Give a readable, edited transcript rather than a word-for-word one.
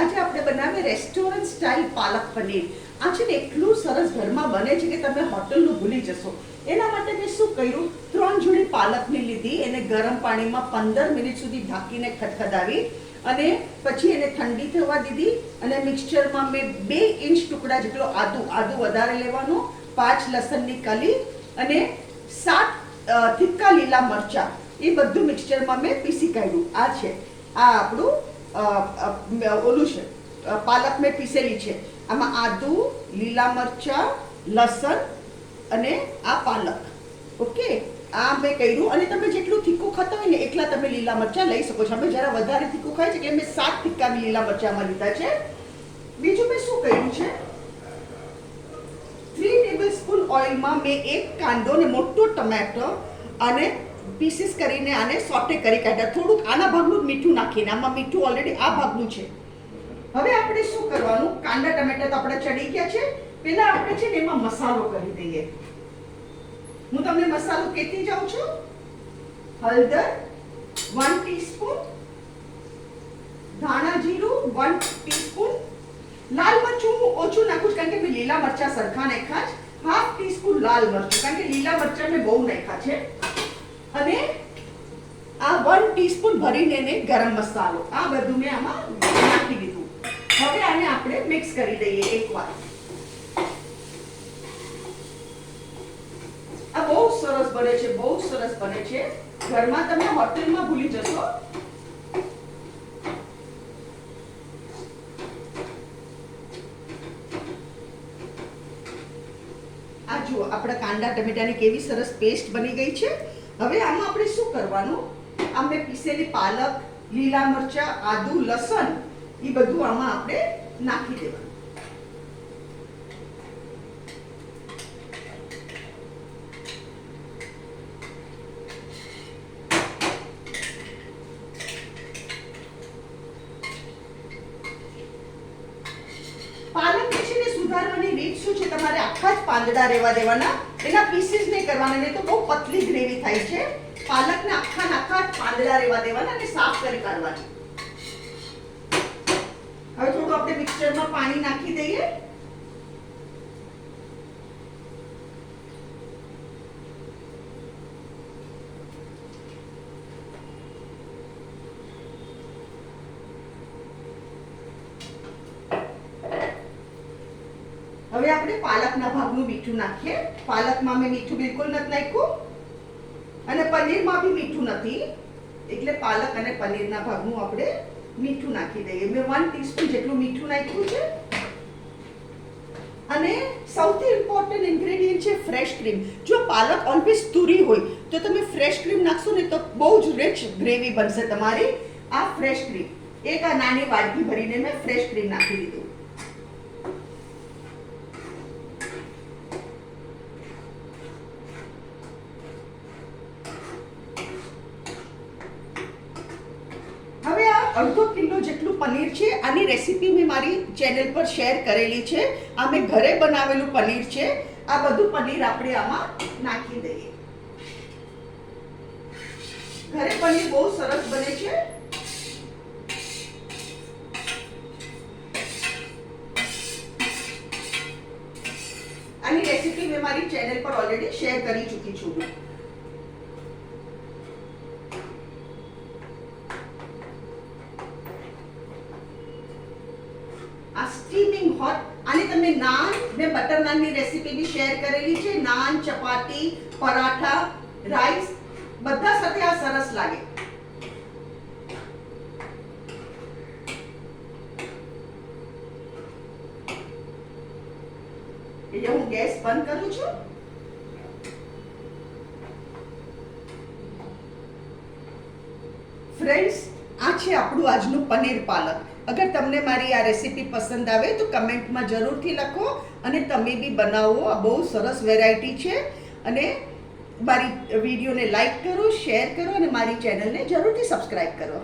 આજે આપણે બનાવીએ રેસ્ટોરન્ટ સ્ટાઇલ પાલક પનીર. આ છે ને એટલું સરસ ઘરમાં બને છે કે તમે હોટલનું ભૂલી જશો. એના માટે મેં શું કર્યું, 3 જોડી પાલકની લીધી, એને ગરમ પાણીમાં 15 મિનિટ સુધી ઢાંકીને ખદખદાવી અને પછી એને ઠંડી થવા દીધી. અને મિક્સચરમાં મેં 2 ઇંચ ટુકડા જેટલો આદુ વધારે લેવાનો, 5 લસણની કલી અને 7 તીખા લીલા મરચા, એ બધું મિક્સચરમાં મેં પીસી કાઢ્યું. આ છે, આ આપણું ઓલું છે, પાલક મેં પીસેલી છે. આમાં આદુ, લીલા મરચા, લસણ અને આ પાલક. ઓકે, આ મેં કર્યું. અને તમે જેટલું તીખું ખાતા હોય ને એટલા તમે લીલા મરચા લઈ શકો છો. અમે જરા વધારે તીખું ખાય છે એટલે મેં 7 તીખા લીલા મરચામાં લીધા છે. બીજું મેં શું કર્યું છે, 3 ટેબલસ્પૂન ઓઇલમાં મેં 1 કાંદો ને મોટો ટમેટો અને પીસીસ કરીને આને સોટે કરી કાઢ્યા. થોડુંક આના ભાગનું જ મીઠું નાખીને, આમાં મીઠું ઓલરેડી આ ભાગનું છે. હવે આપણે શું કરવાનું, કાંદા ટમેટા તો આપણે ચડી ગયા છે, પહેલા આપણે છે ને એમાં મસાલો કરી દઈએ. હું તમને મસાલો કહેતી જાઉં છું. હળદર 1 ટીસ્પૂન, ધાણા જીરું 1 ટીસ્પૂન, લાલ મરચું હું ઓછું નાખું છું કારણ કે મેં લીલા મરચા સરખા નાખ્યા છે. 1/2 ટીસ્પૂન લાલ મરચું કારણ કે લીલા મરચા મેં બહુ નાખ્યા છે. અને આ 1 ટીસ્પૂન ભરીને ને ગરમ મસાલો, આ બધું મેં આમાં નાખી દીધું. હવે આને આપણે મિક્સ કરી દઈએ એકવાર. આ બહુ સરસ બને છે, બહુ સરસ બને છે. ઘરમાં તમે હોટેલમાં ભૂલી જશો. આ જુઓ, આપણા કાંદા ટમેટાની કેવી સરસ પેસ્ટ બની ગઈ છે. હવે આમાં આપણે શું કરવાનું, આ મેં પીસેલી પાલક, લીલા મરચા, આદુ, લસણ, એ બધું આમાં આપણે નાખી દેવાનું. પાલકને છે ને સુધારવાની રીત શું છે, તમારે આખા જ પાંદડા રહેવા દેવાના, એના પીસીસ નહીં કરવાના, નહીં તો બહુ પતલી ગ્રેવી થાય છે. પાલકને આખા જ પાંદડા રહેવા દેવાના અને સાફ કરી કાઢવાના. હવે થોડું આપણે મિક્સચરમાં પાણી નાખી દઈએ. હવે આપણે પાલકના ભાગનું મીઠું નાખીએ. પાલકમાં મેં મીઠું બિલકુલ નથી નાખ્યું અને પનીરમાં બી મીઠું નથી, એટલે પાલક અને પનીરના ભાગનું આપણે મીઠું નાખી દઈએ. મેં 1 ટીસ્પૂન જેટલું મીઠું નાખ્યું છે. અને સૌથી ઇમ્પોર્ટન્ટ ઇન્ગ્રેડિયન્ટ છે ફ્રેશ ક્રીમ. જો પાલક ઓલવેઝ તુરી હોય તો તમે ફ્રેશ ક્રીમ નાખશો ને તો બહુ જ રિચ ગ્રેવી બનશે તમારી. આ ફ્રેશ ક્રીમ, એક આ નાની વાડકી ભરીને મેં ફ્રેશ ક્રીમ નાખી દીધું. અડધો કિલો જેટલું પનીર છે. આની રેસીપી મેં મારી ચેનલ પર શેર કરેલી છે. આ મેં ઘરે બનાવેલું પનીર છે. આ બધું પનીર આપણે આમાં નાખી દઈએ. ઘરે પનીર બહુ સરસ બને છે. આની રેસીપી મેં મારી ચેનલ પર ઓલરેડી શેર કરી ચૂકી છું. સ્ટીમિંગ હોટ. આની તમે નાન ને બટર નાનની રેસીપી બી શેર કરેલી છે. નાન, ચપાતી, પરાઠા, રાઈસ બધા સાથે આ સરસ લાગે. એટલે હું ગેસ બંધ કરું છું. ફ્રેન્ડ્સ, આ છે આપણું આજનું પનીર પાલક. અગર તમને મારી આ રેસીપી પસંદ આવે તો કમેન્ટમાં જરૂરથી લખો અને તમે બી બનાવો. આ બહુ સરસ વેરાયટી છે. અને મારી વિડીયોને લાઈક કરો, શેર કરો અને મારી ચેનલને જરૂરથી સબસ્ક્રાઈબ કરો.